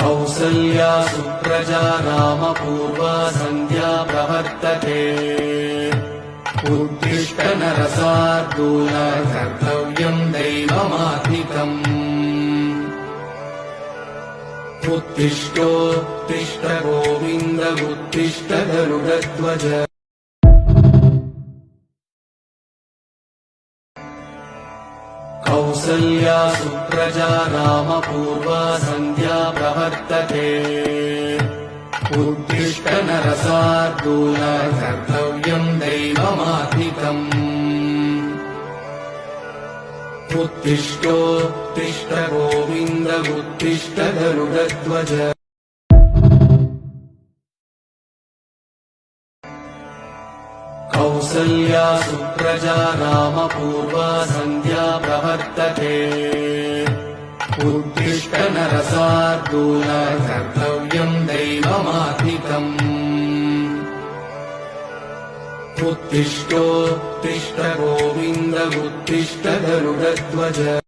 कौसल्या सुप्रजा रामपूर्वा सन्ध्या प्रवर्तते उत्तिष्ठ नरशार्दूल कर्तव्यम् दैवमात्मिकम् उत्तिष्ठोत्तिष्ठ गोविन्द उत्तिष्ठ गरुडध्वज कौसल्या सुप्रजा रामपूर्वा सन्ध्या प्रवर्तते उत्तिष्ठ नरशार्दूल कर्तव्यम् दैवमात्मिकम् उत्तिष्ठोत्तिष्ठ गोविन्द उत्तिष्ठ गरुडध्वज कौसल्या सुप्रजा रामपूर्वा सन्ध्या प्रवर्तते उत्तिष्ठ नरशार्दूल कर्तव्यम् दैवमात्मिकम् उत्तिष्ठोत्तिष्ठ गोविन्द उत्तिष्ठ गरुडध्वज।